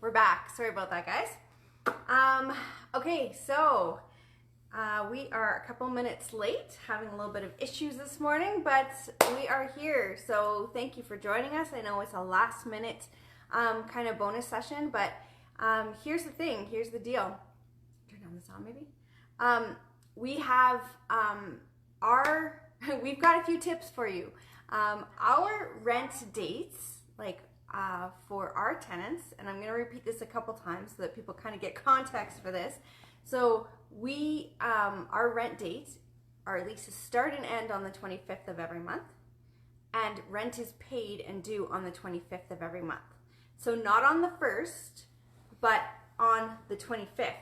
we're back. Sorry about that, guys. Okay, so we are a couple minutes late, having a little bit of issues this morning, but we are here. So thank you for joining us. I know it's a last minute kind of bonus session, but here's the thing. Here's the deal. Turn down the sound, maybe. We have we've got a few tips for you. Our rent dates, like for our tenants, and I'm going to repeat this a couple times so that people kind of get context for this. So we, our rent date, our leases start and end on the 25th of every month, and rent is paid and due on the 25th of every month. So not on the 1st, but on the 25th.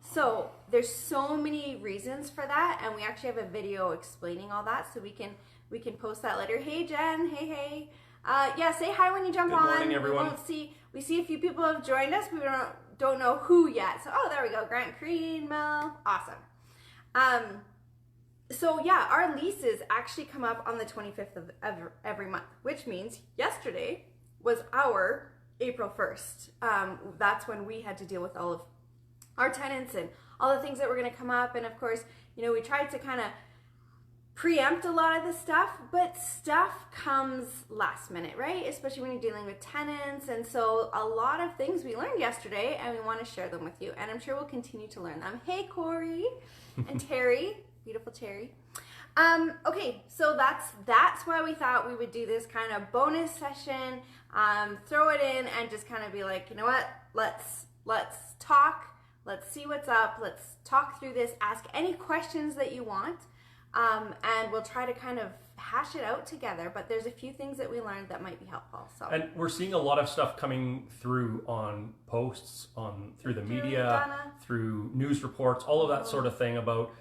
So there's so many reasons for that, and we actually have a video explaining all that, so we can post that later. Hey Jen, hey. Yeah, say hi when you jump on. Good morning, everyone. We see a few people have joined us. We don't know who yet. So, there we go. Grant Crean, Mel. Awesome. So yeah, our leases actually come up on the 25th of every month, which means yesterday was our April 1st. That's when we had to deal with all of our tenants and all the things that were going to come up. And of course, we tried to kind of preempt a lot of the stuff, but stuff comes last minute, right? Especially when you're dealing with tenants. And so a lot of things we learned yesterday, and we want to share them with you. And I'm sure we'll continue to learn them. Hey, Corey and Terry, beautiful Terry. Okay, so that's why we thought we would do this kind of bonus session, throw it in and just kind of be like, you know what, let's talk, let's see what's up, let's talk through this, ask any questions that you want. And we'll try to kind of hash it out together, but there's a few things that we learned that might be helpful. So, and we're seeing a lot of stuff coming through on posts, through the media, through news reports, all of that sort of thing about,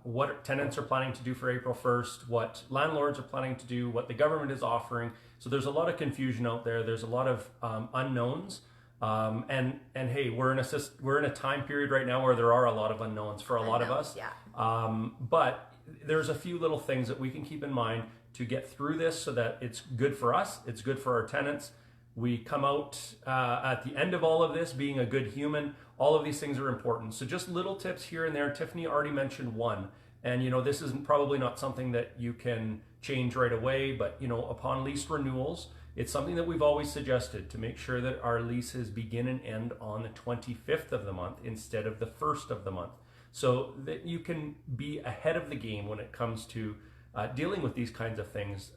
what tenants are planning to do for April 1st, what landlords are planning to do, what the government is offering. So there's a lot of confusion out there. There's a lot of unknowns. And hey, we're in a time period right now where there are a lot of unknowns for a lot of us. Yeah. But there's a few little things that we can keep in mind to get through this so that it's good for us, it's good for our tenants. We come out at the end of all of this being a good human. All of these things are important. So just little tips here and there. Tiffany already mentioned one. And this isn't probably not something that you can change right away, but upon lease renewals, it's something that we've always suggested to make sure that our leases begin and end on the 25th of the month instead of the 1st of the month, so that you can be ahead of the game when it comes to dealing with these kinds of things.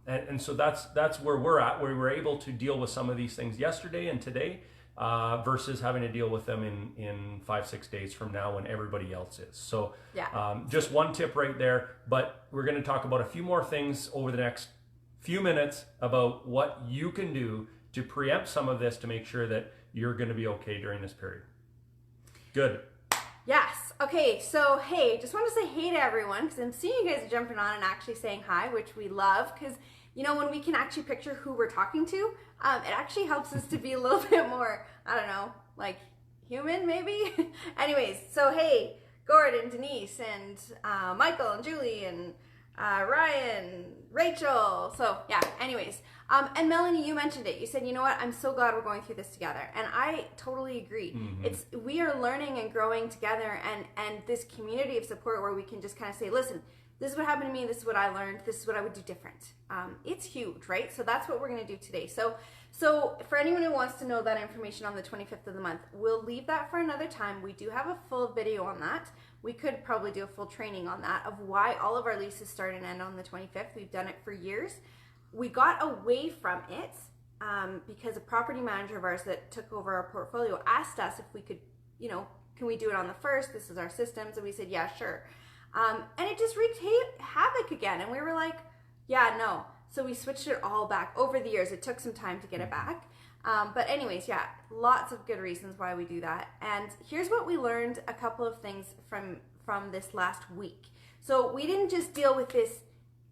And so that's where we're at, where we were able to deal with some of these things yesterday and today versus having to deal with them in 5-6 days from now when everybody else is. So yeah. Just one tip right there, but we're going to talk about a few more things over the next few minutes about what you can do to preempt some of this to make sure that you're going to be okay during this period. Good. Yes. Okay. So, hey, just want to say hey to everyone because I'm seeing you guys jumping on and actually saying hi, which we love because, when we can actually picture who we're talking to, it actually helps us to be a little bit more, I don't know, like human maybe. Anyways, so hey, Gordon, Denise, and Michael, and Julie, and Ryan, Rachel. So yeah, anyways. And Melanie, you mentioned it. You said, you know what? I'm so glad we're going through this together. And I totally agree. Mm-hmm. We are learning and growing together and this community of support where we can just kind of say, listen, this is what happened to me. This is what I learned. This is what I would do different. It's huge, right? So that's what we're going to do today. So for anyone who wants to know that information on the 25th of the month, we'll leave that for another time. We do have a full video on that. We could probably do a full training on that of why all of our leases start and end on the 25th. We've done it for years. We got away from it because a property manager of ours that took over our portfolio asked us if we could, can we do it on the 1st? This is our systems. And we said, yeah, sure. And it just wreaked havoc again. And we were like, yeah, no. So we switched it all back over the years. It took some time to get it back. But anyways, yeah, lots of good reasons why we do that. And here's what we learned, a couple of things from this last week. So we didn't just deal with this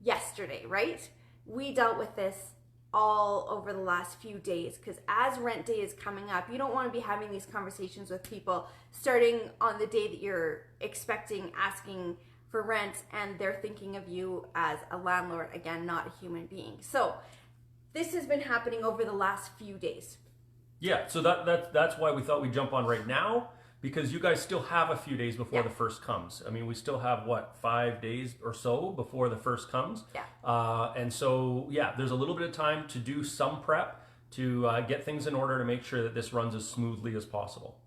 yesterday, right? We dealt with this all over the last few days because as rent day is coming up, you don't want to be having these conversations with people starting on the day that you're asking for rent, and they're thinking of you as a landlord, again, not a human being. So this has been happening over the last few days. Yeah, so that's why we thought we'd jump on right now, because you guys still have a few days before the first comes. I mean, we still have, 5 days or so before the first comes. Yeah. And so, there's a little bit of time to do some prep, to get things in order to make sure that this runs as smoothly as possible.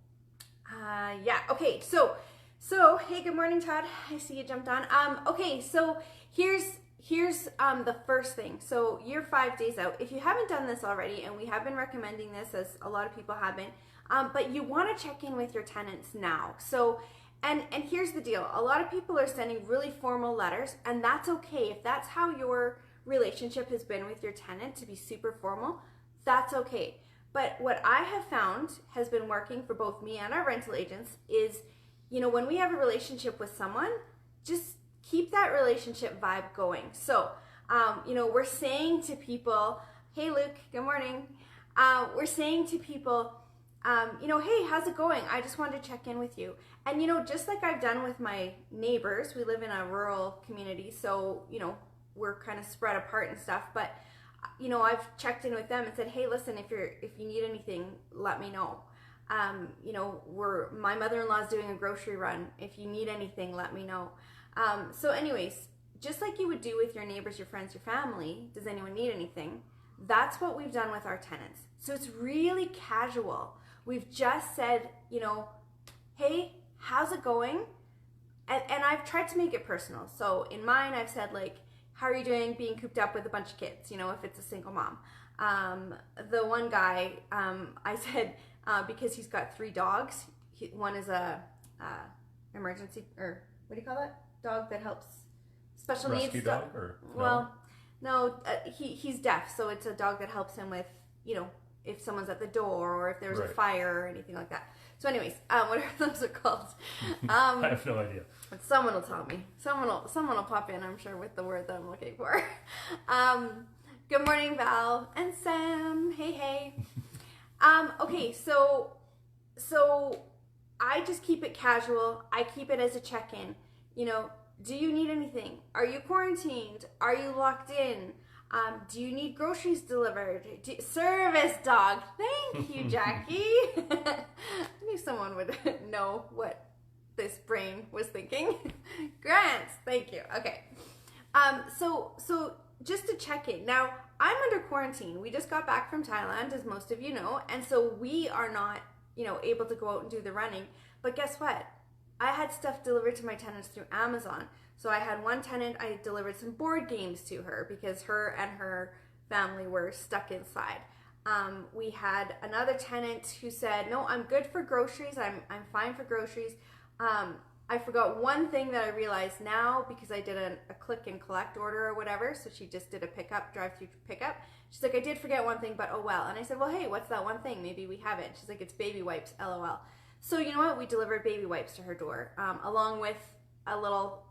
Okay, so hey, good morning, Todd. I see you jumped on. Okay, so here's the first thing. So you're 5 days out. If you haven't done this already, and we have been recommending this, as a lot of people have been, but you want to check in with your tenants now. So, and here's the deal. A lot of people are sending really formal letters, and that's okay. If that's how your relationship has been with your tenant, to be super formal, that's okay. But what I have found has been working for both me and our rental agents is, when we have a relationship with someone, just keep that relationship vibe going. So, we're saying to people, hey, Luke, good morning. We're saying to people, hey, how's it going? I just wanted to check in with you. And, just like I've done with my neighbors, we live in a rural community, so, we're kind of spread apart and stuff. But, I've checked in with them and said, hey, listen, if you need anything, let me know. My mother-in-law's doing a grocery run. If you need anything, let me know. So anyways, just like you would do with your neighbors, your friends, your family, does anyone need anything? That's what we've done with our tenants. So it's really casual. We've just said, hey, how's it going? And I've tried to make it personal. So in mine, I've said, like, how are you doing being cooped up with a bunch of kids, if it's a single mom. The one guy, I said, because he's got 3 dogs, one is a emergency, or what do you call that? Dog that helps special Rescue needs. dog, or no? Well, no, he's deaf, so it's a dog that helps him with, if someone's at the door or if there's a fire or anything like that. So anyways, whatever those are called. I have no idea. Someone will tell me. Someone will pop in, I'm sure, with the word that I'm looking for. Good morning, Val and Sam. Hey. Okay, so I just keep it casual. I keep it as a check-in. Do you need anything? Are you quarantined? Are you locked in? Do you need groceries delivered? Service dog. Thank you, Jackie. I knew someone would know what this brain was thinking. Grant, thank you. Okay. So just to check in. Now, I'm under quarantine. We just got back from Thailand, as most of you know, and so we are not, able to go out and do the running. But guess what? I had stuff delivered to my tenants through Amazon. So I had one tenant, I delivered some board games to her because her and her family were stuck inside. We had another tenant who said, no, I'm good for groceries. I'm fine for groceries. I forgot one thing that I realized now because I did a click and collect order or whatever. So she just did a drive-through pickup. She's like, I did forget one thing, but oh well. And I said, well, hey, what's that one thing? Maybe we have it. She's like, it's baby wipes, LOL. So you know what? We delivered baby wipes to her door, along with a little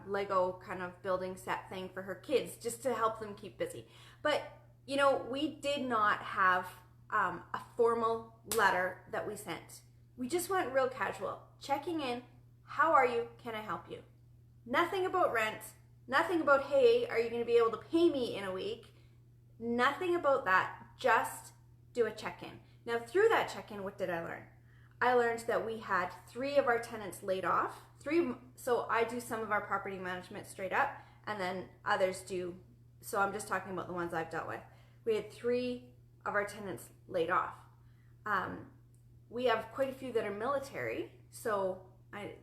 Lego kind of building set thing for her kids, just to help them keep busy. But, we did not have a formal letter that we sent. We just went real casual, checking in. How are you? Can I help you? Nothing about rent. Nothing about, hey, are you going to be able to pay me in a week? Nothing about that. Just do a check-in. Now, through that check-in, what did I learn? I learned that we had 3 of our tenants laid off. 3, so I do some of our property management straight up, and then others do. So I'm just talking about the ones I've dealt with. We had 3 of our tenants laid off. We have quite a few that are military, so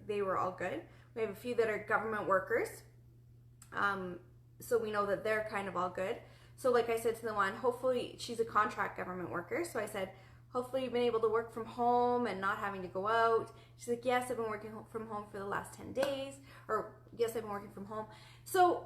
they were all good. We have a few that are government workers, so we know that they're kind of all good. So like I said to the one, hopefully she's a contract government worker, so I said, hopefully you've been able to work from home and not having to go out. She's like, yes, I've been working from home for the last 10 days, or yes, I've been working from home. So,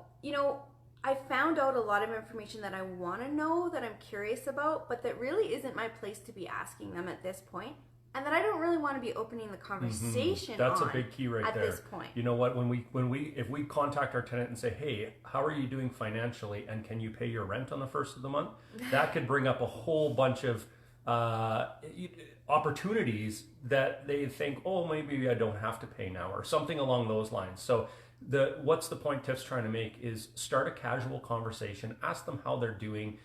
I found out a lot of information that I want to know, that I'm curious about, but that really isn't my place to be asking them at this point, and that I don't really want to be opening the conversation That's on a big key right at there. this point. You know what? If we contact our tenant and say, hey, how are you doing financially, and can you pay your rent on the first of the month? That could bring up a whole bunch of opportunities that they think, oh, maybe I don't have to pay now, or something along those lines. So what's the point Tiff's trying to make is start a casual conversation, ask them how they're doing.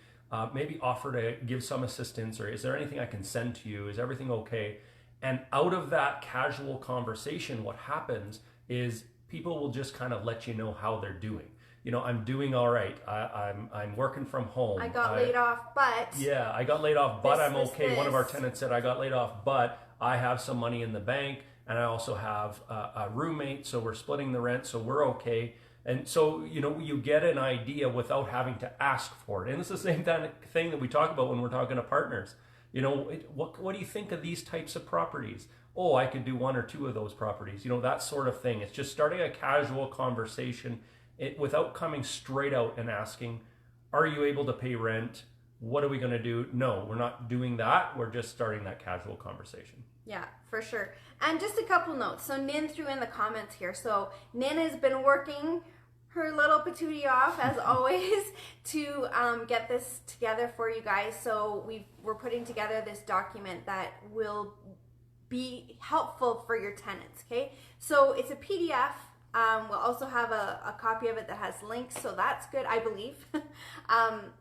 maybe offer to give some assistance, or is there anything I can send to you? Is everything okay? And out of that casual conversation, what happens is people will just kind of let you know how they're doing. You know, I'm doing all right. I'm working from home. I got laid off, but yeah, I got laid off, but I'm okay. this. One of our tenants said I got laid off, but I have some money in the bank, and I also have a roommate, so we're splitting the rent, so we're okay. And so, you know, you get an idea without having to ask for it. And it's the same thing that we talk about when we're talking to partners. You know, what do you think of these types of properties? Oh, I could do one or two of those properties. You know, that sort of thing. It's just starting a casual conversation without coming straight out and asking, are you able to pay rent? What are we going to do? No, we're not doing that. We're just starting that casual conversation. Yeah, for sure. And just a couple notes. So Nin threw in the comments here. So Nin has been working her little patootie off, as always, to get this together for you guys. So we're putting together this document that will be helpful for your tenants, okay? So it's a PDF. We'll also have a copy of it that has links, so that's good, I believe.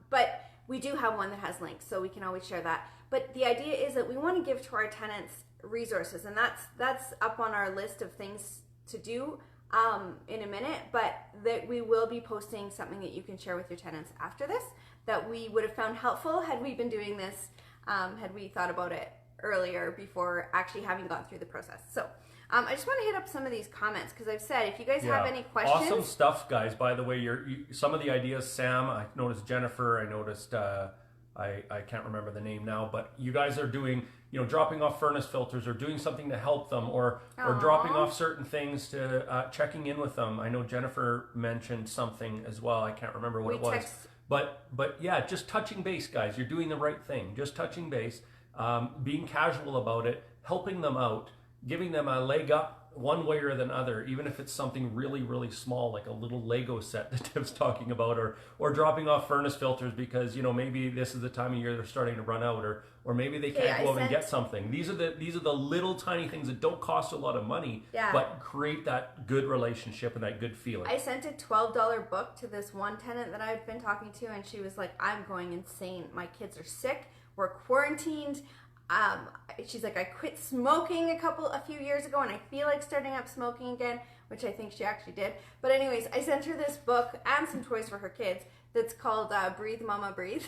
But we do have one that has links, so we can always share that. But the idea is that we want to give to our tenants resources, and that's up on our list of things to do in a minute, but that we will be posting something that you can share with your tenants after this that we would have found helpful had we been doing this, had we thought about it earlier before actually having gone through the process. So I just want to hit up some of these comments because I've said if you guys have any questions. Awesome stuff, guys. By the way, some of the ideas, Sam, I noticed Jennifer, I noticed I can't remember the name now, but you guys are doing, you know, dropping off furnace filters or doing something to help them, or dropping off certain things to checking in with them. I know Jennifer mentioned something as well. I can't remember what it was. But yeah, just touching base, guys. You're doing the right thing. Just touching base, being casual about it, helping them out, giving them a leg up one way or the other, even if it's something really, really small, like a little Lego set that Tim's talking about, or dropping off furnace filters because, you know, maybe this is the time of year they're starting to run out, or maybe they can't go out and get something. These are the little tiny things that don't cost a lot of money, but create that good relationship and that good feeling. I sent a $12 book to this one tenant that I've been talking to, and she was like, I'm going insane. My kids are sick. We're quarantined. She's like, I quit smoking a few years ago, and I feel like starting up smoking again, which I think she actually did. But anyways, I sent her this book and some toys for her kids that's called Breathe Mama Breathe.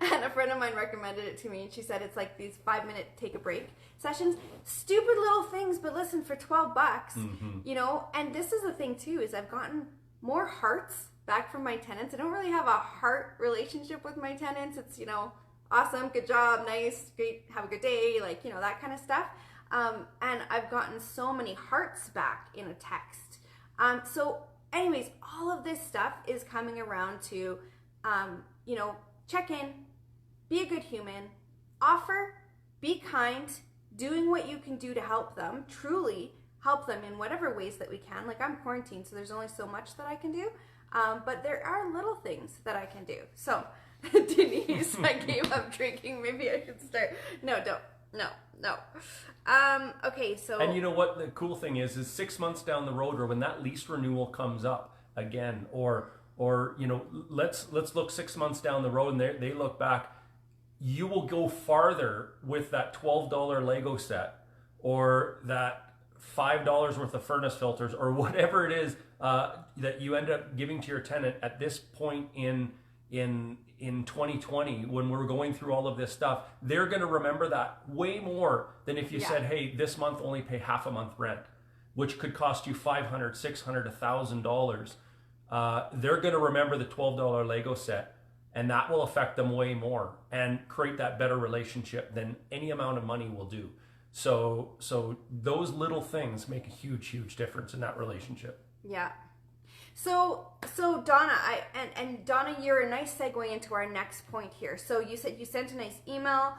And a friend of mine recommended it to me, and she said it's like these 5-minute take a break sessions. Stupid little things, but listen, for $12, you know. And this is the thing too, is I've gotten more hearts back from my tenants. I don't really have a heart relationship with my tenants. It's, you know, awesome, good job, nice, great, have a good day, like, you know, that kind of stuff. And I've gotten so many hearts back in a text. So anyways, all of this stuff is coming around to, you know, check in, be a good human, offer, be kind, doing what you can do to help them, truly help them in whatever ways that we can. Like, I'm quarantined, so there's only so much that I can do. But there are little things that I can do. So, Denise, I gave up drinking. Maybe I should start. No, don't. No. Okay, so. And you know what the cool thing is 6 months down the road, or when that lease renewal comes up again, or you know, let's look 6 months down the road, and they look back. You will go farther with that $12 Lego set, or that $5 worth of furnace filters, or whatever it is that you end up giving to your tenant at this point in 2020, when we're going through all of this stuff. They're going to remember that way more than if you said, hey, this month only pay half a month rent, which could cost you $500, $600, $1,000. They're going to remember the $12 Lego set, and that will affect them way more and create that better relationship than any amount of money will do. So those little things make a huge difference in that relationship. Yeah. So Donna, and Donna, you're a nice segue into our next point here. So you said you sent a nice email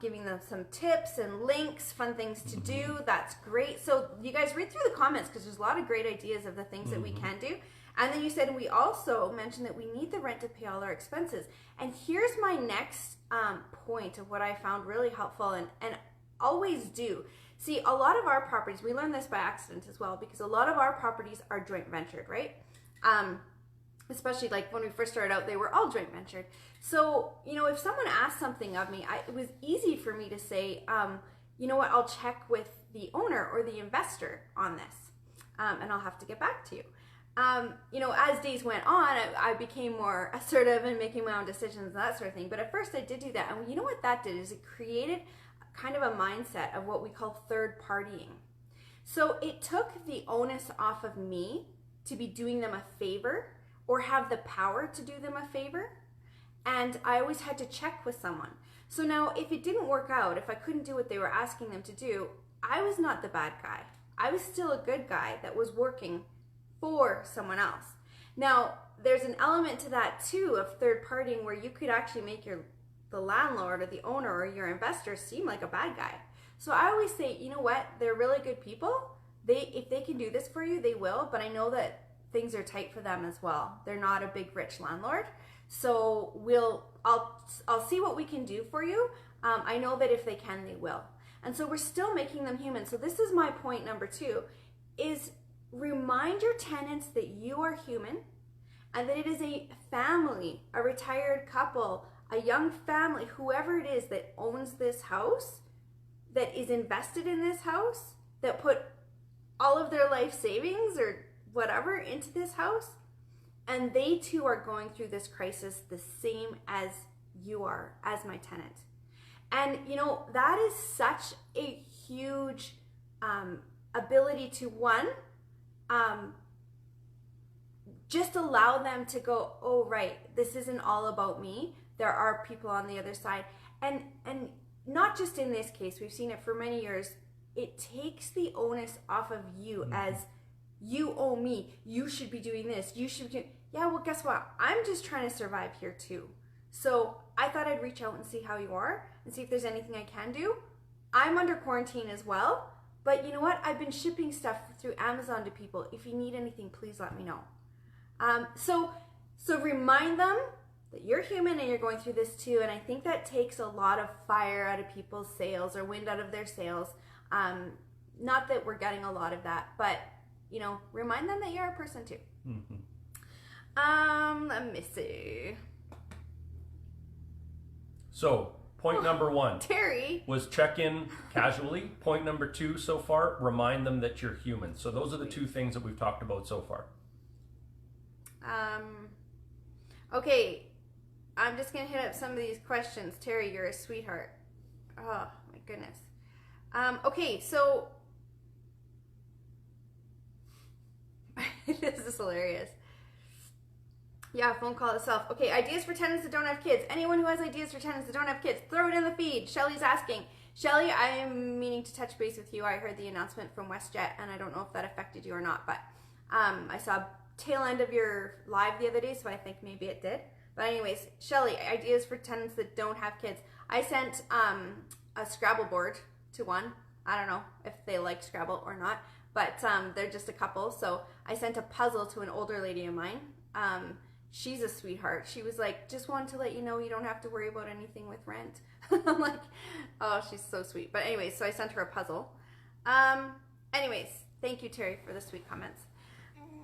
giving them some tips and links, fun things to do. That's great. So you guys read through the comments, because there's a lot of great ideas of the things that we can do. And then you said we also mentioned that we need the rent to pay all our expenses. And here's my next point of what I found really helpful and always do. See, a lot of our properties, we learned this by accident as well, because a lot of our properties are joint ventured, right? especially like when we first started out, they were all joint ventured. So, if someone asked something of me, it was easy for me to say, you know what, I'll check with the owner or the investor on this, and I'll have to get back to you. As days went on, I became more assertive in making my own decisions and that sort of thing. But at first I did do that. And you know what that did is it created kind of a mindset of what we call third partying. So it took the onus off of me to be doing them a favor or have the power to do them a favor. And I always had to check with someone. So now if it didn't work out, if I couldn't do what they were asking them to do, I was not the bad guy. I was still a good guy that was working for someone else. Now, there's an element to that too of third partying where you could actually make the landlord or the owner or your investor seem like a bad guy. So I always say, you know what, they're really good people. If they can do this for you, they will, but I know that things are tight for them as well. They're not a big rich landlord. So I'll see what we can do for you. I know that if they can, they will. And so we're still making them human. So this is my point number 2, is remind your tenants that you are human and that it is a family, a retired couple, a young family, whoever it is that owns this house, that is invested in this house, that put all of their life savings or whatever into this house, and they too are going through this crisis the same as you are, as my tenant. And that is such a huge ability to, one, just allow them to go, oh right, this isn't all about me. There are people on the other side. And not just in this case, we've seen it for many years. It takes the onus off of you as, you owe me, you should be doing this, you should be doing, yeah, well, guess what? I'm just trying to survive here too. So I thought I'd reach out and see how you are and see if there's anything I can do. I'm under quarantine as well, but you know what? I've been shipping stuff through Amazon to people. If you need anything, please let me know. So remind them that you're human and you're going through this too. And I think that takes a lot of fire out of people's sails or wind out of their sails. Not that we're getting a lot of that, but remind them that you're a person too. Let me see. So point number 1 Terry was check in casually. Point number 2 so far, remind them that you're human. So those are the 2 things that we've talked about so far. Okay, I'm just gonna hit up some of these questions. Terry, you're a sweetheart. Oh my goodness. Okay, so this is hilarious. Yeah, phone call itself. Okay, ideas for tenants that don't have kids. Anyone who has ideas for tenants that don't have kids, throw it in the feed. Shelly's asking. Shelly, I am meaning to touch base with you. I heard the announcement from WestJet, and I don't know if that affected you or not, but I saw tail end of your live the other day, so I think maybe it did. But anyways, Shelly, ideas for tenants that don't have kids. I sent a Scrabble board to one. I don't know if they like Scrabble or not, but they're just a couple. So I sent a puzzle to an older lady of mine. She's a sweetheart. She was like, just wanted to let you know you don't have to worry about anything with rent. I'm like, oh, she's so sweet. But anyways, so I sent her a puzzle. Anyways, thank you, Terry, for the sweet comments.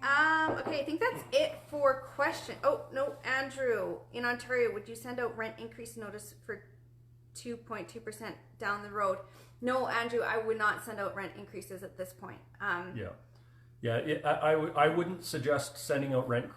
Okay, I think that's it for question. Oh, no, Andrew, in Ontario, would you send out rent increase notice for 2.2% down the road? No, Andrew, I would not send out rent increases at this point. I wouldn't suggest sending out rent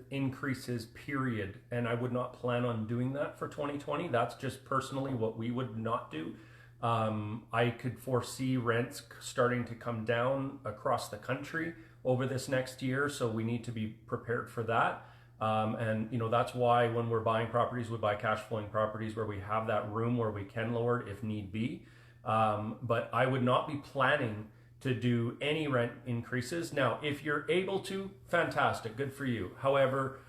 increases, period. And I would not plan on doing that for 2020. That's just personally what we would not do. I could foresee rents starting to come down across the country over this next year. So we need to be prepared for that. And that's why when we're buying properties, we buy cash flowing properties where we have that room where we can lower it if need be. But I would not be planning to do any rent increases. Now, if you're able to, fantastic, good for you. However,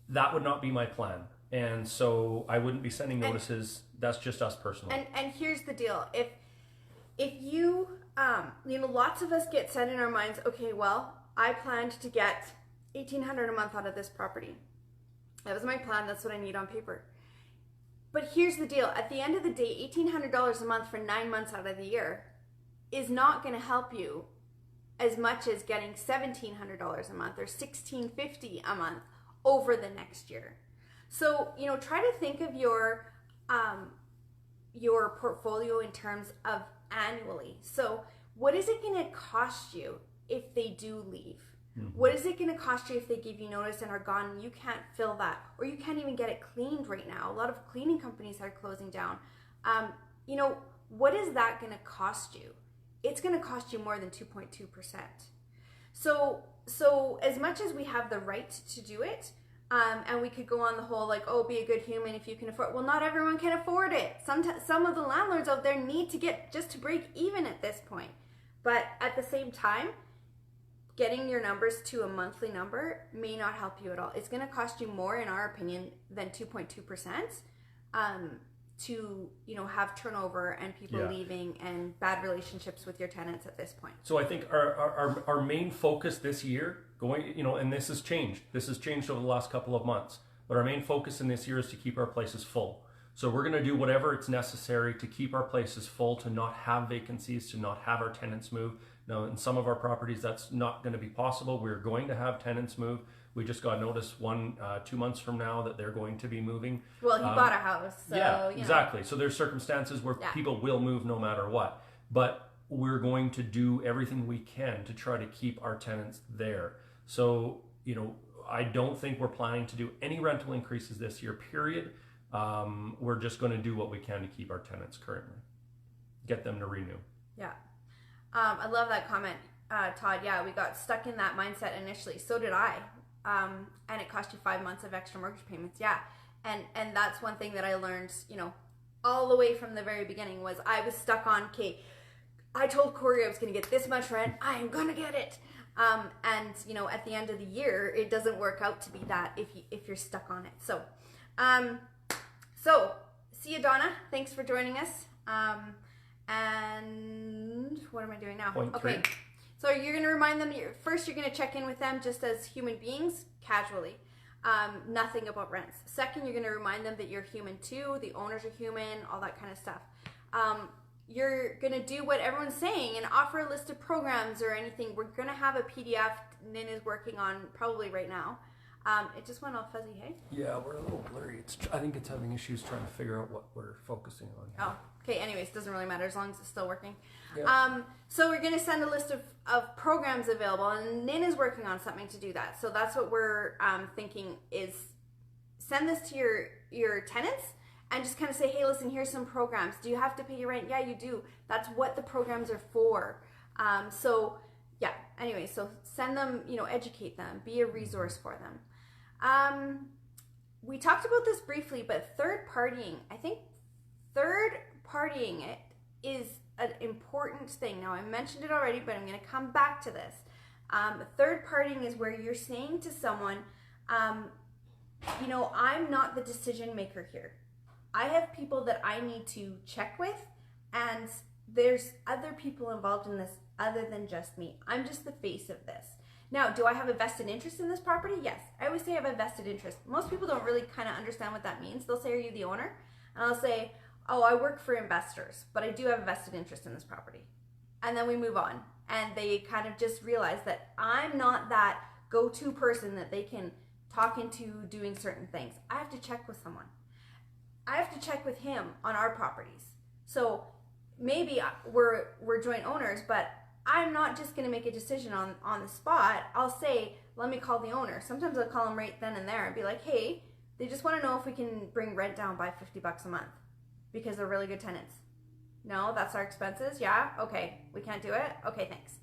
that would not be my plan. And so I wouldn't be sending notices. That's just us personally. And here's the deal. If you, lots of us get set in our minds, okay, well, I planned to get $1,800 a month out of this property. That was my plan. That's what I need on paper. But here's the deal. At the end of the day, $1,800 a month for 9 months out of the year is not going to help you as much as getting $1,700 a month or $1,650 a month over the next year. So, try to think of your portfolio in terms of annually. So what is it going to cost you if they do leave? What is it going to cost you if they give you notice and are gone and you can't fill that, or you can't even get it cleaned right now? A lot of cleaning companies are closing down. What is that going to cost you? It's going to cost you more than 2.2%. So as much as we have the right to do it, and we could go on the whole like, oh, be a good human if you can afford. Well, not everyone can afford it. Some of the landlords out there need to get just to break even at this point. But at the same time, getting your numbers to a monthly number may not help you at all. It's going to cost you more, in our opinion, than 2.2%. To have turnover and people leaving and bad relationships with your tenants at this point. So I think our main focus this year, and this has changed. This has changed over the last couple of months. But our main focus in this year is to keep our places full. So we're going to do whatever it's necessary to keep our places full, to not have vacancies, to not have our tenants move. Now, in some of our properties, that's not going to be possible. We're going to have tenants move. We just got notice 2 months from now that they're going to be moving. Well, he bought a house. So, exactly. So there's circumstances where people will move no matter what. But we're going to do everything we can to try to keep our tenants there. So, I don't think we're planning to do any rental increases this year, period. We're just going to do what we can to keep our tenants currently. Get them to renew. Yeah. I love that comment, Todd. Yeah, we got stuck in that mindset initially. So did I. And it cost you 5 months of extra mortgage payments. Yeah. And that's one thing that I learned, all the way from the very beginning was I was stuck on, okay, I told Corey I was going to get this much rent. I am going to get it. And at the end of the year, it doesn't work out to be that if you're stuck on it. So see you, Donna. Thanks for joining us. And what am I doing now? Point three. So you're going to remind them, first you're going to check in with them just as human beings, casually. Nothing about rents. Second, you're going to remind them that you're human too, the owners are human, all that kind of stuff. You're going to do what everyone's saying and offer a list of programs or anything. We're going to have a PDF Nin is working on probably right now. It just went all fuzzy, hey? Yeah, we're a little blurry. I think it's having issues trying to figure out what we're focusing on. Oh, okay. Anyways, doesn't really matter as long as it's still working. Yeah. So we're going to send a list of programs available, and Nin is working on something to do that. So that's what we're thinking is send this to your tenants and just kind of say, hey, listen, here's some programs. Do you have to pay your rent? Yeah, you do. That's what the programs are for. Yeah, anyway, so send them, educate them, be a resource for them. We talked about this briefly, but third partying, I think third partying it is an important thing. Now, I mentioned it already, but I'm going to come back to this. Third partying is where you're saying to someone, I'm not the decision maker here. I have people that I need to check with, and there's other people involved in this other than just me. I'm just the face of this. Now, do I have a vested interest in this property? Yes. I always say I have a vested interest. Most people don't really kind of understand what that means. They'll say, are you the owner? And I'll say, oh, I work for investors, but I do have a vested interest in this property. And then we move on. And they kind of just realize that I'm not that go-to person that they can talk into doing certain things. I have to check with someone. I have to check with him on our properties. So maybe we're joint owners, but I'm not just going to make a decision on the spot. I'll say, let me call the owner. Sometimes I'll call them right then and there and be like, hey, they just want to know if we can bring rent down by $50 a month because they're really good tenants. No, that's our expenses. Yeah. Okay. We can't do it. Okay. Thanks.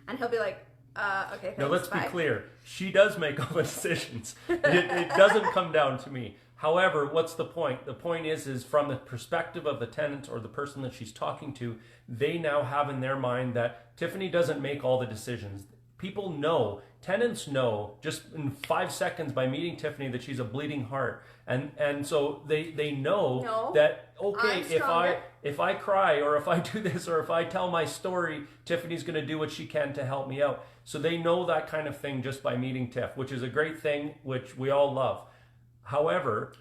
And he'll be like, okay. Thanks, now let's bye. be clear. She does make all the decisions. It doesn't come down to me. However, what's the point? The point is from the perspective of the tenant or the person that she's talking to, they now have in their mind that Tiffany doesn't make all the decisions. People know, tenants know just in 5 seconds by meeting Tiffany that she's a bleeding heart. And so they know that, okay, if I cry or if I do this or if I tell my story, Tiffany's going to do what she can to help me out. So they know that kind of thing just by meeting Tiff, which is a great thing, which we all love. However,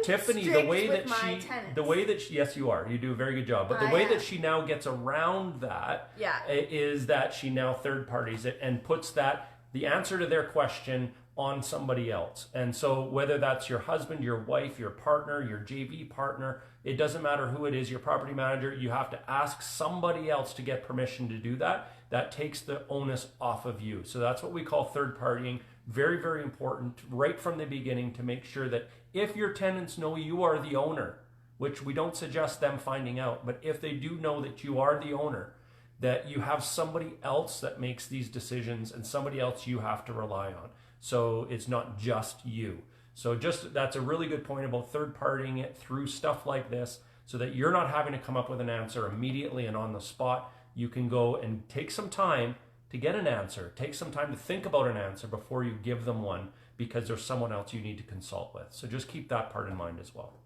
Tiffany, the way that she, yes, you are. You do a very good job. But the way that she now gets around that is that she now third parties it and puts the answer to their question on somebody else. And so whether that's your husband, your wife, your partner, your JV partner, it doesn't matter who it is, your property manager, you have to ask somebody else to get permission to do that. That takes the onus off of you. So that's what we call third partying. Very, very important right from the beginning to make sure that if your tenants know you are the owner, which we don't suggest them finding out, but if they do know that you are the owner, that you have somebody else that makes these decisions and somebody else you have to rely on. So it's not just you. So that's a really good point about third partying it through stuff like this so that you're not having to come up with an answer immediately and on the spot. You can go and take some time to get an answer. Take some time to think about an answer before you give them one because there's someone else you need to consult with. So just keep that part in mind as well.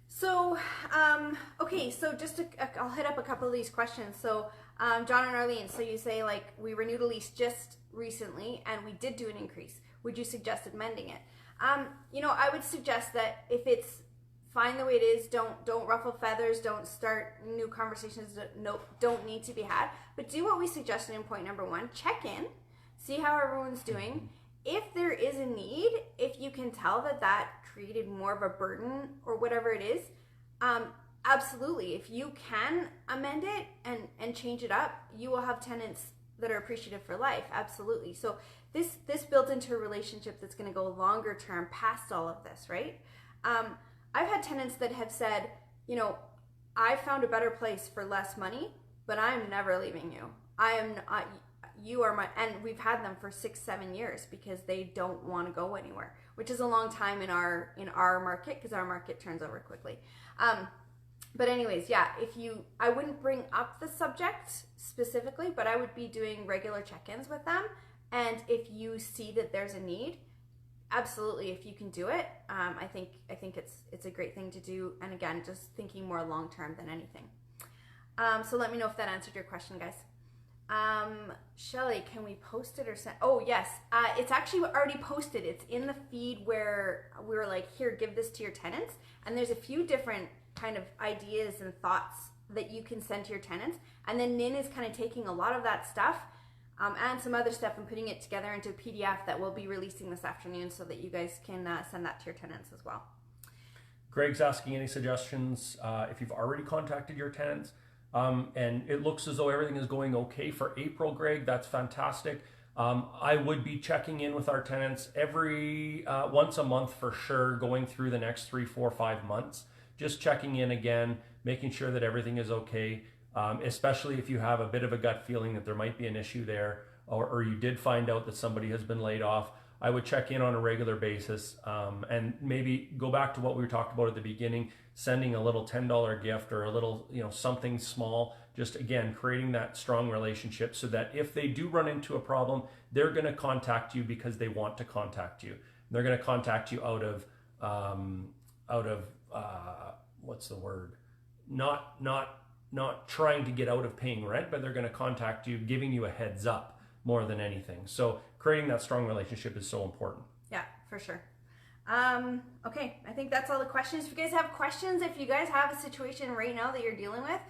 So, okay, so I'll hit up a couple of these questions. So, John and Arlene, so you say like we renewed a lease just recently and we did do an increase. Would you suggest amending it? I would suggest that if it's fine the way it is, don't ruffle feathers, don't start new conversations that don't need to be had, but do what we suggested in point number 1. Check in, see how everyone's doing. If there is a need, if you can tell that created more of a burden or whatever it is, absolutely. If you can amend it and change it up, you will have tenants that are appreciative for life. Absolutely. So this built into a relationship that's going to go longer term past all of this, right? I've had tenants that have said, I found a better place for less money, but I'm never leaving you. You are my, and we've had them for 6-7 years because they don't want to go anywhere, which is a long time in our market because our market turns over quickly. But anyways, yeah, I wouldn't bring up the subject specifically, but I would be doing regular check-ins with them. And if you see that there's a need, absolutely, if you can do it, I think it's a great thing to do. And again, just thinking more long-term than anything. So let me know if that answered your question, guys. Shelly, can we post it or send? Oh yes, it's actually already posted. It's in the feed where we were like, here, give this to your tenants. And there's a few different kind of ideas and thoughts that you can send to your tenants. And then Nin is kind of taking a lot of that stuff and some other stuff and putting it together into a PDF that we'll be releasing this afternoon so that you guys can send that to your tenants as well. Greg's asking any suggestions if you've already contacted your tenants. And it looks as though everything is going okay for April, Greg. That's fantastic. I would be checking in with our tenants every once a month for sure, going through the next 3, 4, 5 months. Just checking in again, making sure that everything is okay, especially if you have a bit of a gut feeling that there might be an issue there, or you did find out that somebody has been laid off. I would check in on a regular basis and maybe go back to what we talked about at the beginning, sending a little $10 gift or a little, something small, just again, creating that strong relationship so that if they do run into a problem, they're going to contact you because they want to contact you. They're going to contact you out of what's the word? Not trying to get out of paying rent, but they're going to contact you, giving you a heads up more than anything. So creating that strong relationship is so important. Yeah, for sure. Okay, I think that's all the questions. If you guys have questions, if you guys have a situation right now that you're dealing with,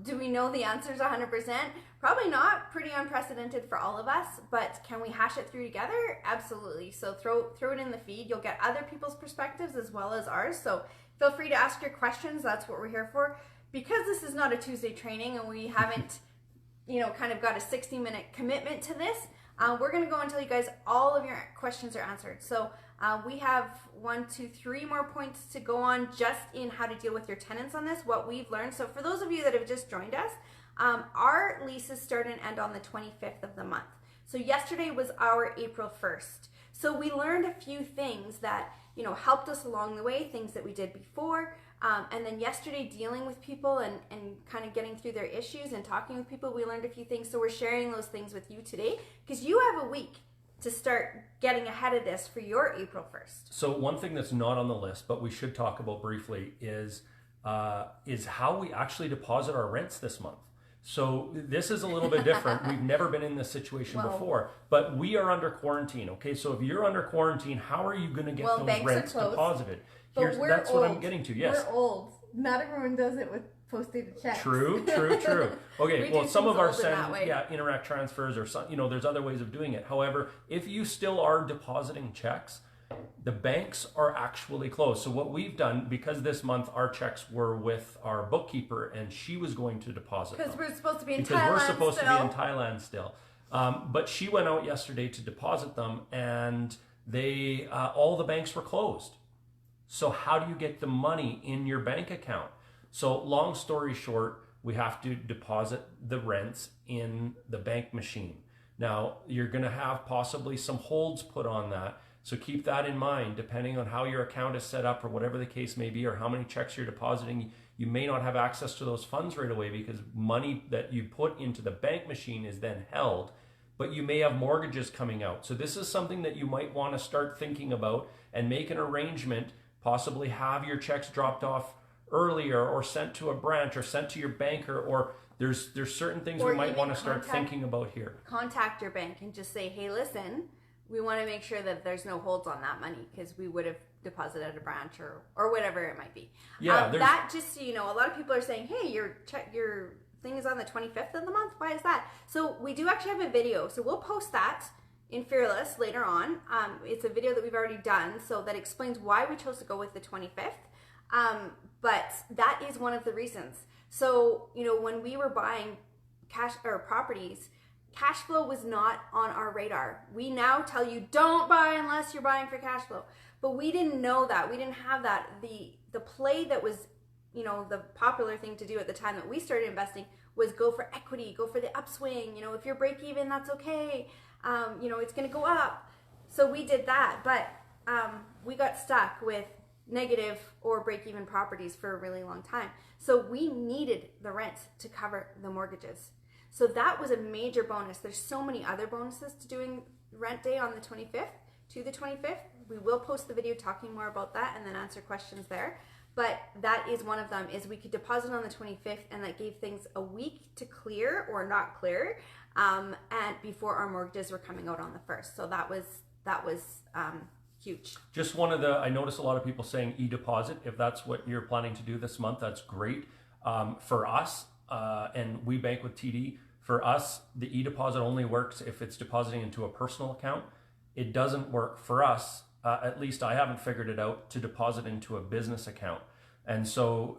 do we know the answers 100%? Probably not. Pretty unprecedented for all of us, but can we hash it through together? Absolutely. So throw it in the feed. You'll get other people's perspectives as well as ours. So feel free to ask your questions. That's what we're here for. Because this is not a Tuesday training and we haven't, kind of got a 60-minute commitment to this, we're going to go until you guys, all of your questions are answered. So we have 1, 2, 3 more points to go on just in how to deal with your tenants on this, what we've learned. So for those of you that have just joined us, our leases start and end on the 25th of the month. So yesterday was our April 1st. So we learned a few things that, helped us along the way, things that we did before. And then yesterday, dealing with people and kind of getting through their issues and talking with people, we learned a few things. So we're sharing those things with you today because you have a week to start getting ahead of this for your April 1st. So one thing that's not on the list, but we should talk about briefly is how we actually deposit our rents this month. So this is a little bit different. We've never been in this situation before, but we are under quarantine. Okay, so if you're under quarantine, how are you going to get those rents deposited? That's what I'm getting to. Yes, we're old. Not everyone does it with posted checks. True. Okay, We well, do some things of our old in that way. Interact transfers or some, there's other ways of doing it. However, if you still are depositing checks, the banks are actually closed. So what we've done, because this month our checks were with our bookkeeper and she was going to deposit them. Because we're supposed to be in Because Thailand we're supposed to be in still. Thailand still. But she went out yesterday to deposit them, and they all the banks were closed. So how do you get the money in your bank account? So long story short, we have to deposit the rents in the bank machine. Now, you're going to have possibly some holds put on that. So keep that in mind, depending on how your account is set up or whatever the case may be, or how many checks you're depositing. You may not have access to those funds right away because money that you put into the bank machine is then held, but you may have mortgages coming out. So this is something that you might want to start thinking about and make an arrangement, possibly have your checks dropped off earlier or sent to a branch or sent to your banker, or there's certain things Or we might even want to start thinking about here. Contact your bank and just say, hey, listen, we want to make sure that there's no holds on that money because we would have deposited at a branch or whatever it might be. Yeah, that just so you know, a lot of people are saying, hey, your thing is on the 25th of the month. Why is that? So we do actually have a video. So we'll post that in Fearless later on. It's a video that we've already done, so that explains why we chose to go with the 25th. But that is one of the reasons. So, when we were buying cash or properties, cash flow was not on our radar. We now tell you don't buy unless you're buying for cash flow. But we didn't know that. We didn't have that. The play that was, the popular thing to do at the time that we started investing was go for equity, go for the upswing. If you're break even, that's okay. It's going to go up. So we did that. But we got stuck with negative or break even properties for a really long time. So we needed the rent to cover the mortgages. So that was a major bonus. There's so many other bonuses to doing rent day on the 25th to the 25th. We will post the video talking more about that and then answer questions there. But that is one of them, is we could deposit on the 25th, and that gave things a week to clear or not clear, and before our mortgages were coming out on the 1st. So that was huge. Just I notice a lot of people saying e-deposit. If that's what you're planning to do this month, that's great. For us, and we bank with TD, for us, the e-deposit only works if it's depositing into a personal account. It doesn't work for us, at least I haven't figured it out, to deposit into a business account. And so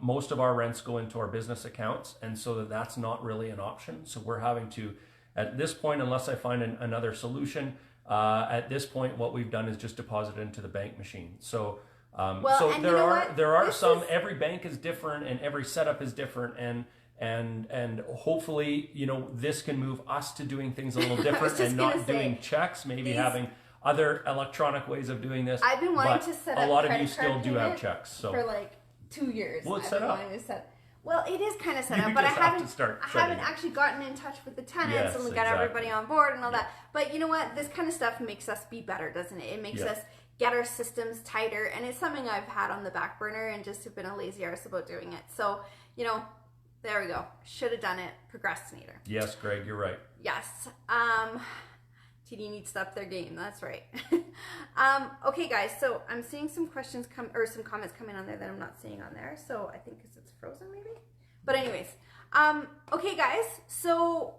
most of our rents go into our business accounts, and so that's not really an option. So we're having to, at this point, unless I find another solution, at this point, what we've done is just deposit into the bank machine. So, there are some. Every bank is different, and every setup is different, and hopefully, this can move us to doing things a little different and not doing checks. Maybe having other electronic ways of doing this. I've been wanting to set up a lot of you credit still card do have payment checks. So for like 2 years. Well, it's set up. Well, it is kind of set You up, but I just have to haven't start I setting haven't it. actually gotten in touch with the tenants Yes, and we got exactly. everybody on board and all that. But you know what? This kind of stuff makes us be better, doesn't it? It makes us get our systems tighter, and it's something I've had on the back burner and just have been a lazy arse about doing it. So, there we go. Should have done it. Procrastinator. Yes, Greg, you're right. Yes. TD needs to up their game. That's right. Okay, guys. So I'm seeing some questions some comments come in on there that I'm not seeing on there. So I think because it's frozen, maybe. But anyways, okay, guys. So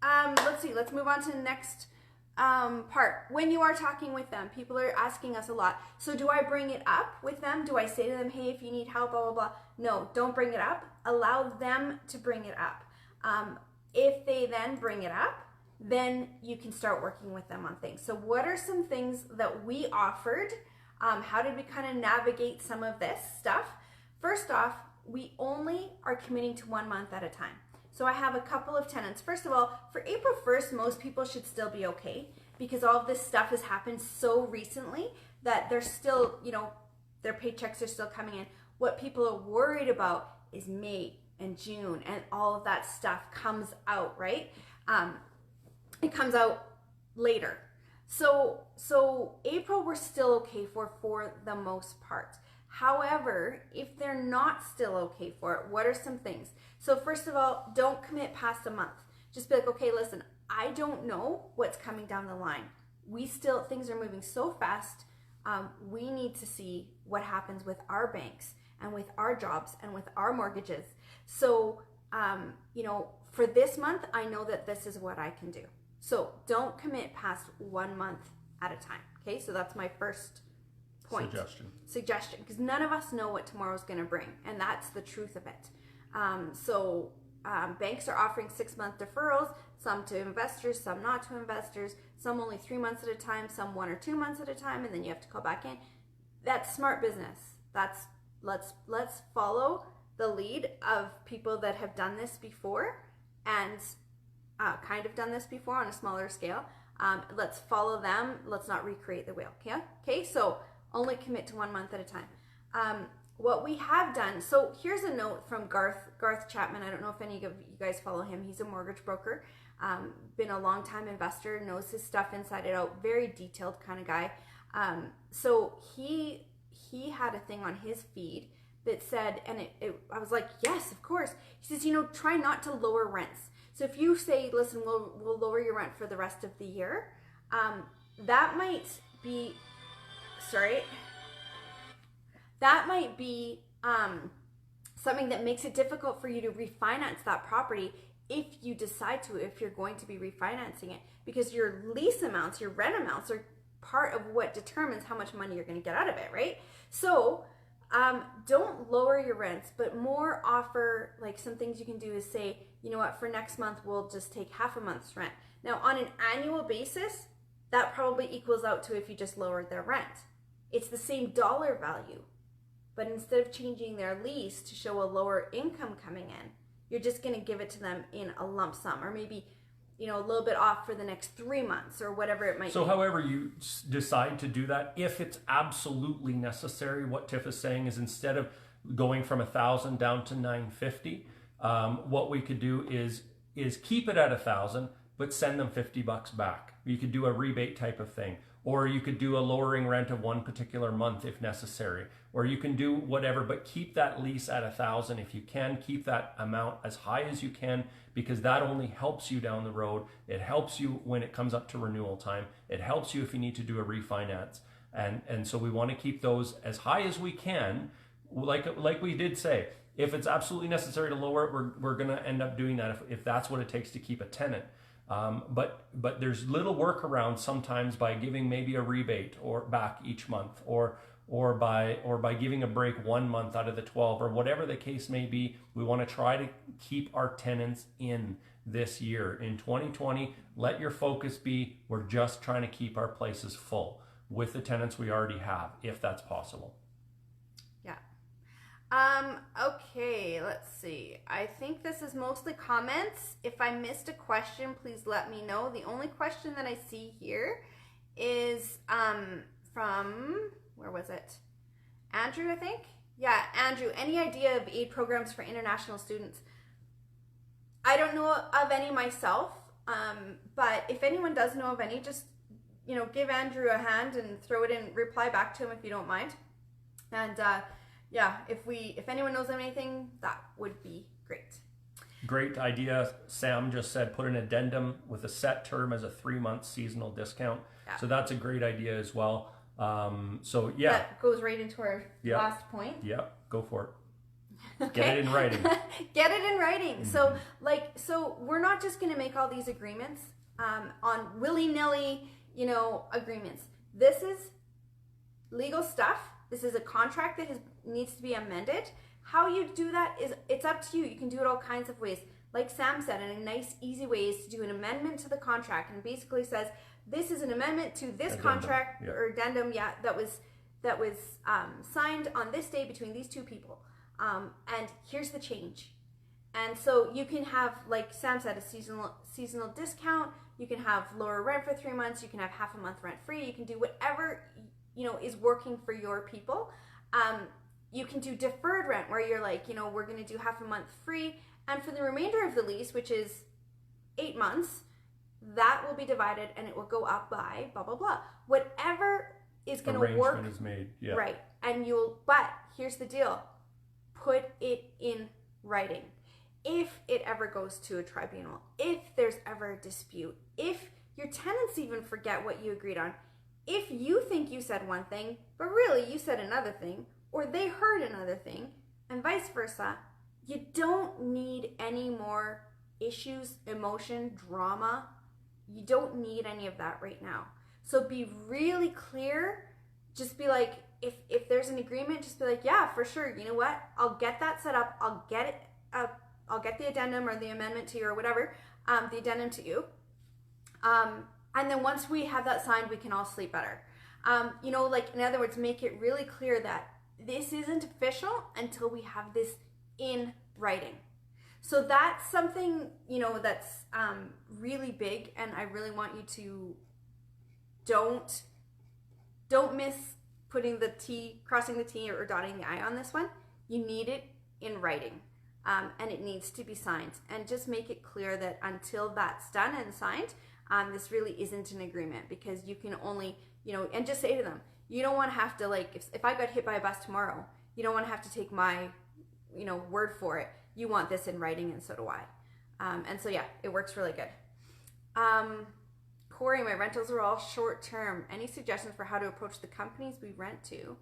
let's see. Let's move on to the next part. When you are talking with them, people are asking us a lot. So do I bring it up with them? Do I say to them, hey, if you need help, blah, blah, blah? No, don't bring it up. Allow them to bring it up. If they then bring it up, then you can start working with them on things. So what are some things that we offered? How did we kind of navigate some of this stuff? First off, we only are committing to 1 month at a time. So I have a couple of tenants. First of all, for April 1st, most people should still be okay because all of this stuff has happened so recently that they're still, their paychecks are still coming in. What people are worried about is May and June, and all of that stuff comes out, right? It comes out later. So April we're still okay for the most part. However, if they're not still okay for it, what are some things? So first of all, don't commit past a month. Just be like, okay, listen, I don't know what's coming down the line. Things are moving so fast. We need to see what happens with our banks and with our jobs and with our mortgages. So, for this month, I know that this is what I can do. So don't commit past 1 month at a time. Okay, so that's my first point. Suggestion, because none of us know what tomorrow's going to bring, and that's the truth of it. Banks are offering 6-month deferrals, some to investors, some not to investors, some only 3 months at a time, some 1 or 2 months at a time, and then you have to call back in. That's smart business. Let's follow the lead of people that have done this before and kind of done this before on a smaller scale. Let's follow them. Let's not recreate the wheel. Okay. So only commit to 1 month at a time. What we have done. So here's a note from Garth Chapman. I don't know if any of you guys follow him. He's a mortgage broker. Been a long time investor. Knows his stuff inside and out. Very detailed kind of guy. So he had a thing on his feed that said, and I was like, yes, of course. He says, try not to lower rents. So if you say, listen, we'll lower your rent for the rest of the year, that might be something that makes it difficult for you to refinance that property if you're going to be refinancing it, because your lease amounts, your rent amounts are part of what determines how much money you're going to get out of it, right? So don't lower your rents, but more offer, like, some things you can do is say, you know what, for next month, we'll just take half a month's rent. Now, on an annual basis, that probably equals out to if you just lowered their rent. It's the same dollar value, but instead of changing their lease to show a lower income coming in, you're just going to give it to them in a lump sum, or maybe, a little bit off for the next 3 months or whatever it might be. So however you decide to do that, if it's absolutely necessary, what Tiff is saying is, instead of going from 1,000 down to 950, what we could do is keep it at 1,000, but send them $50 back. You could do a rebate type of thing, or you could do a lowering rent of one particular month if necessary, or you can do whatever, but keep that lease at 1,000 if you can. Keep that amount as high as you can, because that only helps you down the road. It helps you when it comes up to renewal time. It helps you if you need to do a refinance, and so we want to keep those as high as we can. Like we did say, if it's absolutely necessary to lower it, we're going to end up doing that if that's what it takes to keep a tenant. But there's little workarounds sometimes by giving maybe a rebate or back each month, or by giving a break 1 month out of the 12, or whatever the case may be. We want to try to keep our tenants in this year. In 2020, let your focus be, we're just trying to keep our places full with the tenants we already have, if that's possible. Okay, let's see. I think this is mostly comments. If I missed a question, please let me know. The only question that I see here is from, where was it? Andrew, I think? Yeah, Andrew, any idea of aid programs for international students? I don't know of any myself, but if anyone does know of any, just, give Andrew a hand and throw it in, reply back to him if you don't mind. And, yeah, if anyone knows of anything, that would be great. Great idea. Sam just said put an addendum with a set term as a 3-month seasonal discount. Yeah. So that's a great idea as well. So yeah, that goes right into our last point. Yep, go for it. Okay. Get it in writing. Get it in writing. Mm-hmm. So we're not just going to make all these agreements on willy-nilly, agreements. This is legal stuff. This is a contract that needs to be amended. How you do that it's up to you. You can do it all kinds of ways. Like Sam said, and a nice, easy way is to do an amendment to the contract, and basically says this is an amendment to this contract or addendum, that was signed on this day between these two people, and here's the change. And so you can have, like Sam said, a seasonal discount. You can have lower rent for 3 months. You can have half a month rent free. You can do whatever is working for your people. You can do deferred rent, where you're like, we're going to do half a month free, and for the remainder of the lease, which is 8 months, that will be divided and it will go up by blah blah blah. Whatever is going to work. Arrangement is made, right? And but here's the deal: put it in writing. If it ever goes to a tribunal, if there's ever a dispute, if your tenants even forget what you agreed on, if you think you said one thing, but really you said another thing, or they heard another thing, and vice versa, you don't need any more issues, emotion, drama. You don't need any of that right now. So be really clear. Just be like, if there's an agreement, just be like, yeah, for sure. You know what? I'll get that set up. I'll get it up. I'll get the addendum or the amendment to you or whatever, the addendum to you. And then once we have that signed, we can all sleep better. Like in other words, make it really clear that this isn't official until we have this in writing. So that's something, that's really big, and I really want you to don't miss putting the T, crossing the T or dotting the I on this one. You need it in writing, and it needs to be signed. And just make it clear that until that's done and signed, this really isn't an agreement, because you can only, and just say to them, you don't want to have to, like, if I got hit by a bus tomorrow, you don't want to have to take my, word for it. You want this in writing, and so do I. And so, yeah, it works really good. Corey, my rentals are all short term. Any suggestions for how to approach the companies we rent to?